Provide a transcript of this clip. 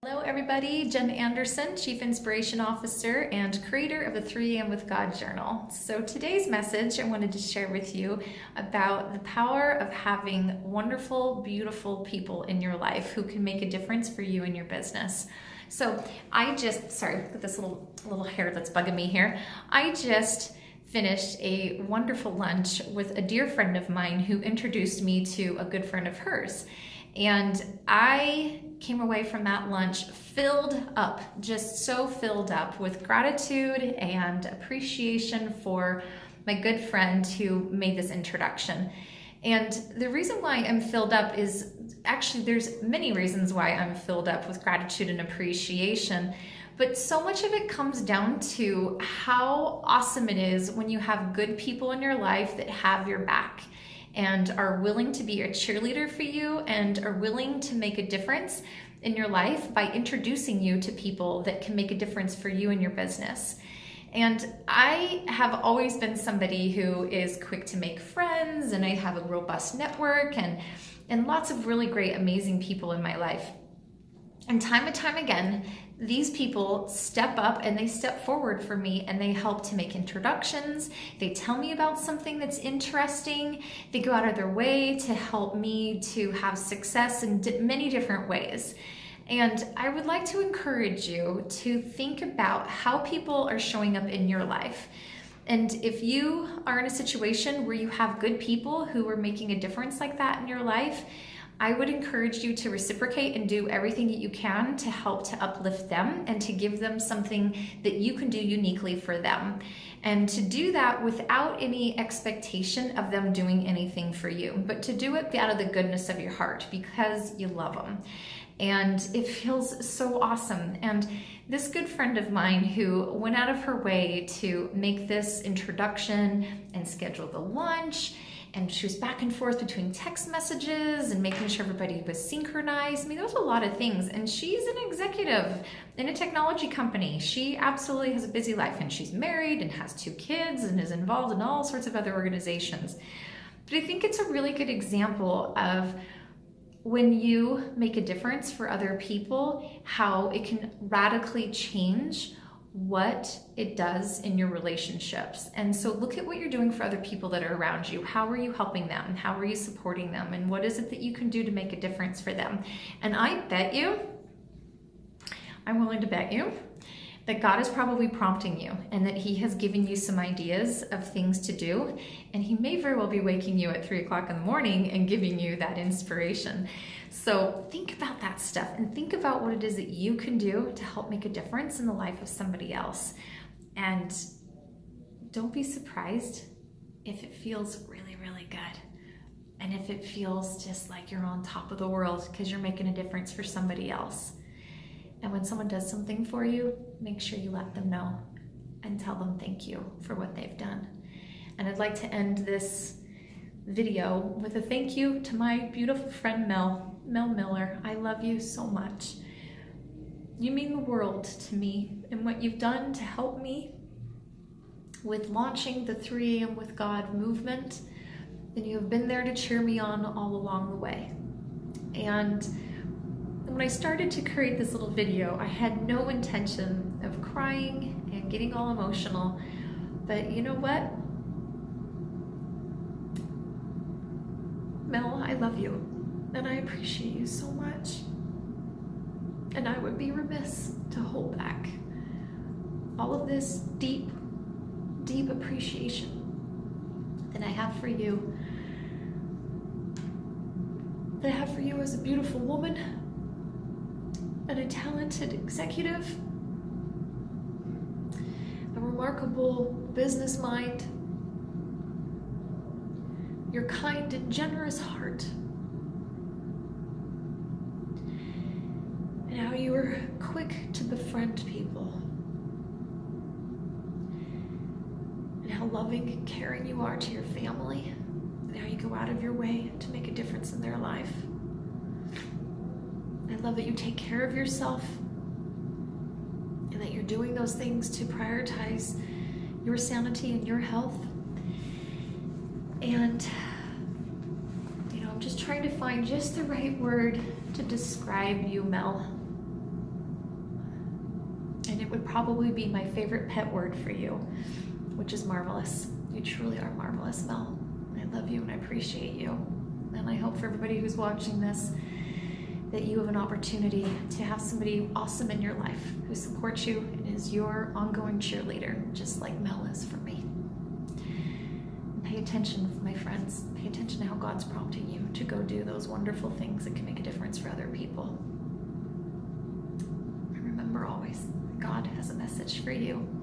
Hello everybody, Jen Anderson, Chief Inspiration Officer and creator of the 3 AM with God Journal. So today's message I wanted to share with you about the power of having wonderful, beautiful people in your life who can make a difference for you and your business. So sorry, look at this little hair that's bugging me here. I just finished a wonderful lunch with a dear friend of mine who introduced me to a good friend of hers. And I came away from that lunch filled up, just so filled up with gratitude and appreciation for my good friend who made this introduction. And the reason why I'm filled up is actually there's many reasons why I'm filled up with gratitude and appreciation. But so much of it comes down to how awesome it is when you have good people in your life that have your back and are willing to be a cheerleader for you and are willing to make a difference in your life by introducing you to people that can make a difference for you and your business. And I have always been somebody who is quick to make friends, and I have a robust network and lots of really great, amazing people in my life. And time again, these people step up and they step forward for me and they help to make introductions. They tell me about something that's interesting. They go out of their way to help me to have success in many different ways. And I would like to encourage you to think about how people are showing up in your life. And if you are in a situation where you have good people who are making a difference like that in your life, I would encourage you to reciprocate and do everything that you can to help to uplift them and to give them something that you can do uniquely for them. And to do that without any expectation of them doing anything for you, but to do it out of the goodness of your heart because you love them. And it feels so awesome. And this good friend of mine who went out of her way to make this introduction and schedule the lunch, and she was back and forth between text messages and making sure everybody was synchronized. I mean, there was a lot of things. And she's an executive in a technology company. She absolutely has a busy life, and she's married and has 2 kids and is involved in all sorts of other organizations. But I think it's a really good example of when you make a difference for other people, how it can radically change what it does in your relationships. And so look at what you're doing for other people that are around you. How are you helping them? How are you supporting them? And what is it that you can do to make a difference for them? And I bet you, I'm willing to bet you, that God is probably prompting you and that He has given you some ideas of things to do. And He may very well be waking you at 3 o'clock in the morning and giving you that inspiration. So think about that stuff and think about what it is that you can do to help make a difference in the life of somebody else. And don't be surprised if it feels really, really good. And if it feels just like you're on top of the world because you're making a difference for somebody else. And when someone does something for you, make sure you let them know and tell them thank you for what they've done. And I'd like to end this video with a thank you to my beautiful friend Mel Miller. I love you so much. You mean the world to me, and what you've done to help me with launching the 3 AM with God movement, and you have been there to cheer me on all along the way. And when I started to create this little video, I had no intention of crying and getting all emotional, but you know what? Mel, I love you, and I appreciate you so much. And I would be remiss to hold back all of this deep, deep appreciation that I have for you, that I have for you as a beautiful woman, and a talented executive, a remarkable business mind, your kind and generous heart, and how you are quick to befriend people, and how loving and caring you are to your family, and how you go out of your way to make a difference in their life. I love that you take care of yourself and that you're doing those things to prioritize your sanity and your health. And, I'm just trying to find just the right word to describe you, Mel. it would probably be my favorite pet word for you, which is marvelous. You truly are marvelous, Mel. I love you and I appreciate you. And I hope for everybody who's watching this that you have an opportunity to have somebody awesome in your life who supports you and is your ongoing cheerleader, just like Mel is for me. Pay attention, my friends. Pay attention to how God's prompting you to go do those wonderful things that can make a difference for other people. And remember always, God has a message for you.